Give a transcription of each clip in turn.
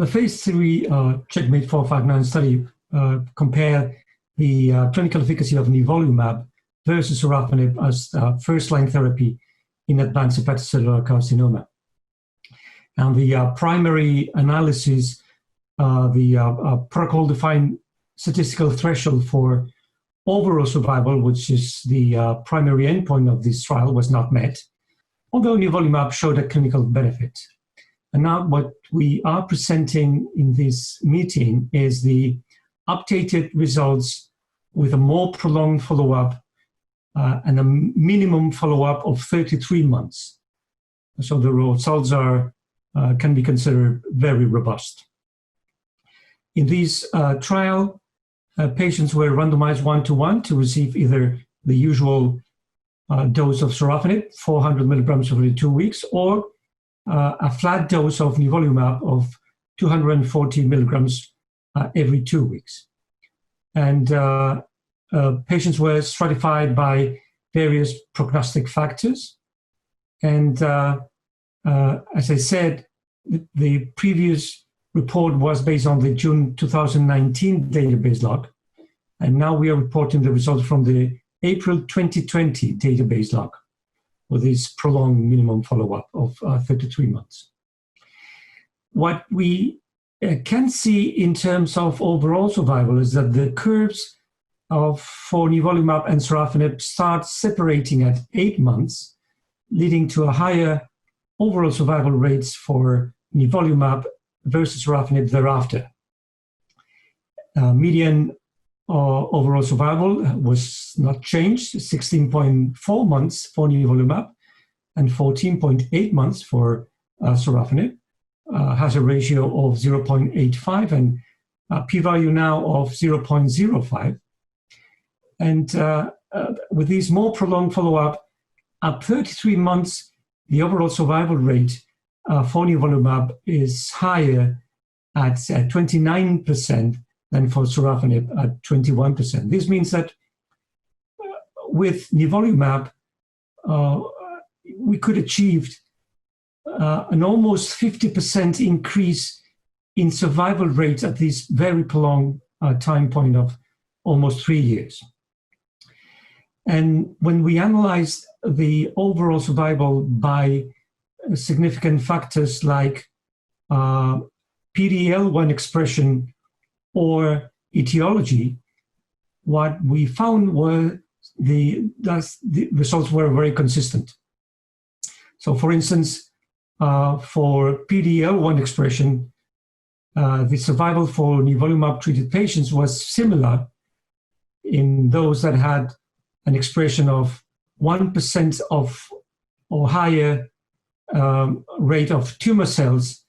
The Phase III CheckMate 459 study compared the clinical efficacy of Nivolumab versus Sorafenib as first-line therapy in advanced hepatocellular carcinoma. And the primary analysis, the protocol-defined statistical threshold for overall survival, which is the primary endpoint of this trial, was not met, although Nivolumab showed a clinical benefit. And now what we are presenting in this meeting is the updated results with a more prolonged follow-up and a minimum follow-up of 33 months. So the results are can be considered very robust. In this trial, patients were randomized 1-to-1 to receive either the usual dose of Sorafenib, 400 milligrams every 2 weeks, or a flat dose of Nivolumab of 240 milligrams every 2 weeks. And patients were stratified by various prognostic factors. And as I said, the previous report was based on the June 2019 database lock. And now we are reporting the results from the April 2020 database lock with this prolonged minimum follow-up of 33 months. What we can see in terms of overall survival is that the curves for Nivolumab and Sorafenib start separating at 8 months, leading to a higher overall survival rates for Nivolumab versus Sorafenib thereafter. Median overall survival was not changed, 16.4 months for Nivolumab and 14.8 months for Sorafenib. Has a ratio of 0.85 and a p-value now of 0.05. And with this more prolonged follow-up, at 33 months, the overall survival rate for Nivolumab is higher at 29% than for Sorafenib at 21%. This means that with Nivolumab, we could achieve an almost 50% increase in survival rates at this very prolonged time point of almost 3 years. And when we analyzed the overall survival by significant factors like PD-L1 expression or etiology, what we found were the results were very consistent. So for instance, for PD-L1 expression, the survival for Nivolumab-treated patients was similar in those that had an expression of 1% of or higher rate of tumor cells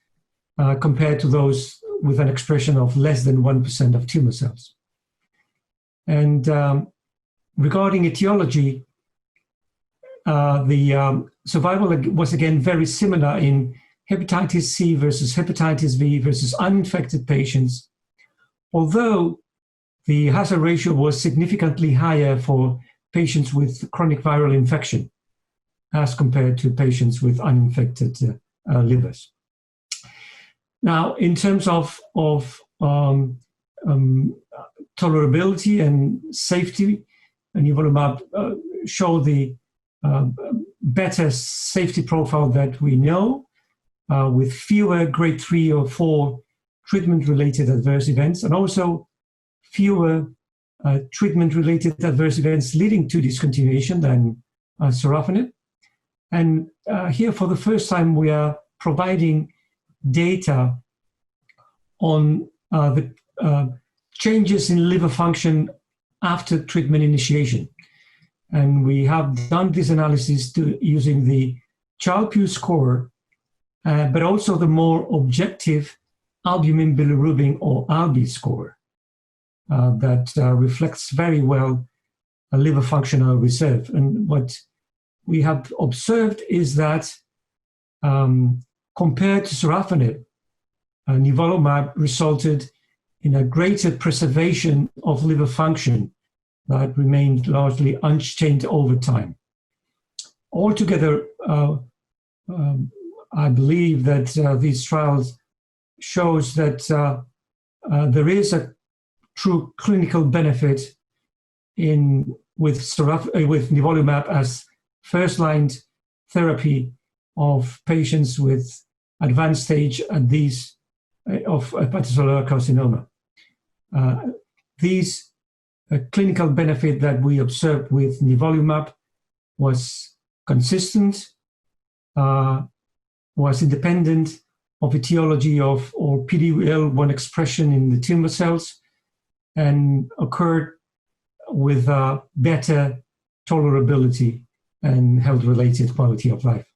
compared to those with an expression of less than 1% of tumor cells. And regarding etiology, the survival was again very similar in hepatitis C versus hepatitis B versus uninfected patients, although the hazard ratio was significantly higher for patients with chronic viral infection as compared to patients with uninfected livers. Now, in terms of tolerability and safety, Nivolumab showed the better safety profile that we know, with fewer grade 3 or 4 treatment-related adverse events, and also fewer treatment-related adverse events leading to discontinuation than Sorafenib. And here, for the first time, we are providing data on the changes in liver function after treatment initiation. And we have done this analysis using the Child-Pugh score, but also the more objective albumin bilirubin or ALBI score that reflects very well a liver functional reserve. And what we have observed is that compared to Sorafenib, Nivolumab resulted in a greater preservation of liver function that remained largely unchanged over time. Altogether, I believe that these trials shows that there is a true clinical benefit with nivolumab as first-line therapy of patients with advanced stage of hepatocellular carcinoma. These clinical benefit that we observed with nivolumab was consistent, was independent of etiology or PD-L1 expression in the tumor cells, and occurred with better tolerability and health-related quality of life.